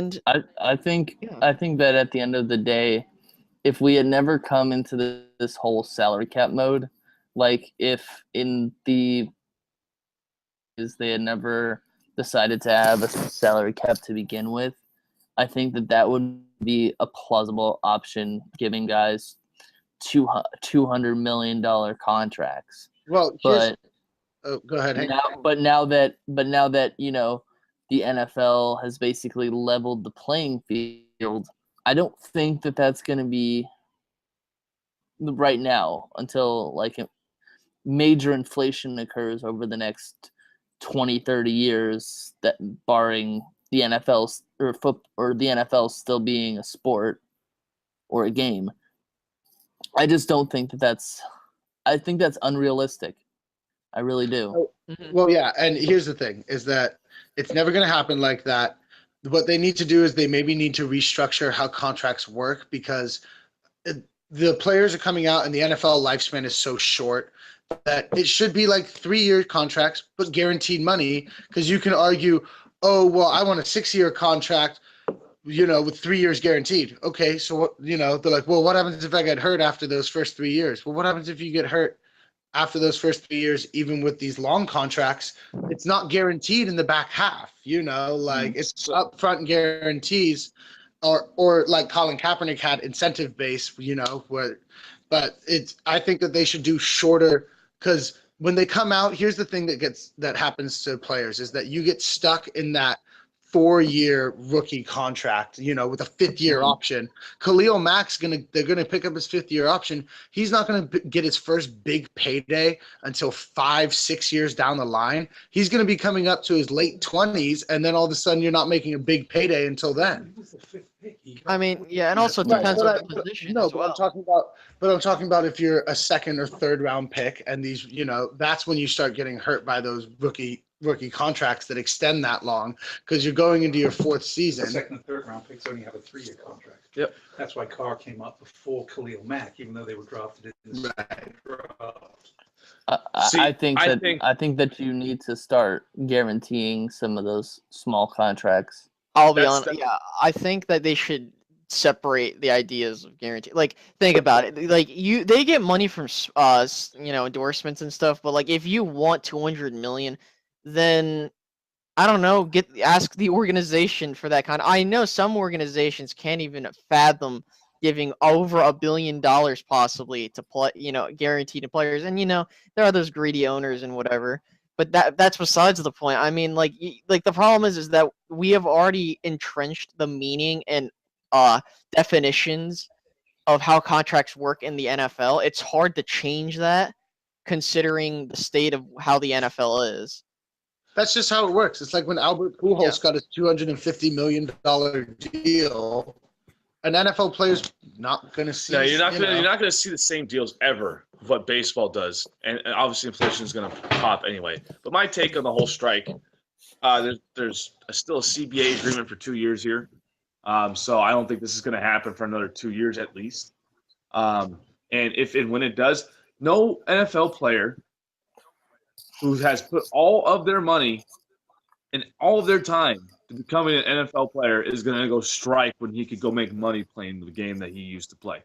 And I think yeah, I think that at the end of the day, if we had never come into this whole salary cap mode, like if in the is they had never decided to have a salary cap to begin with, I think that would be a plausible option, giving guys $200 million contracts. Well, But go ahead, Hank. now that the NFL has basically leveled the playing field, I don't think that that's going to be right now until like major inflation occurs over the next 20, 30 years, that barring the NFL or the NFL still being a sport or a game. I just don't think I think that's unrealistic. I really do. Well, yeah, and here's the thing is that it's never going to happen like that. What they need to do is they maybe need to restructure how contracts work because the players are coming out and the NFL lifespan is so short that it should be like 3-year contracts, but guaranteed money. Because you can argue, oh, well, I want a 6-year contract, with 3 years guaranteed. Okay, so what, they're like, well, what happens if I get hurt after those first 3 years? Well, what happens if you get hurt after those first 3 years? Even with these long contracts, it's not guaranteed in the back half. It's upfront guarantees. Or like Colin Kaepernick had incentive base, but I think that they should do shorter because when they come out, here's the thing that happens to players is that you get stuck in that 4-year rookie contract, with a 5th-year option. Khalil Mack's they're gonna pick up his 5th-year option. He's not gonna get his first big payday until 5-6 years down the line. He's gonna be coming up to his late 20s, and then all of a sudden you're not making a big payday until then. I mean, yeah, and also it depends on the position as well. I'm talking about if you're a 2nd or 3rd round pick, and these, that's when you start getting hurt by those rookie contracts that extend that long because you're going into your 4th season. The 2nd and 3rd round picks only have a 3-year contract. Yep. That's why Carr came up before Khalil Mack, even though they were drafted in the draft. I think that you need to start guaranteeing some of those small contracts. I'll be honest. Yeah, I think that they should separate the ideas of guarantee. Like, think about it. Like, they get money from endorsements and stuff. But like, if you want 200 million, then I don't know. Ask the organization for that kind. I know some organizations can't even fathom giving over $1 billion possibly to play. Guaranteed to players, and there are those greedy owners and whatever. But that's besides the point. I mean, like the problem is that we have already entrenched the meaning and definitions of how contracts work in the NFL. It's hard to change that, considering the state of how the NFL is. That's just how it works. It's like when Albert Pujols got a $250 million deal. An NFL player's not going to see. No, you're not going to see the same deals ever of what baseball does, and obviously inflation is going to pop anyway. But my take on the whole strike, there's still a CBA agreement for 2 years here, so I don't think this is going to happen for another 2 years at least. And if and when it does, no NFL player who has put all of their money and all of their time to becoming an NFL player is going to go strike when he could go make money playing the game that he used to play.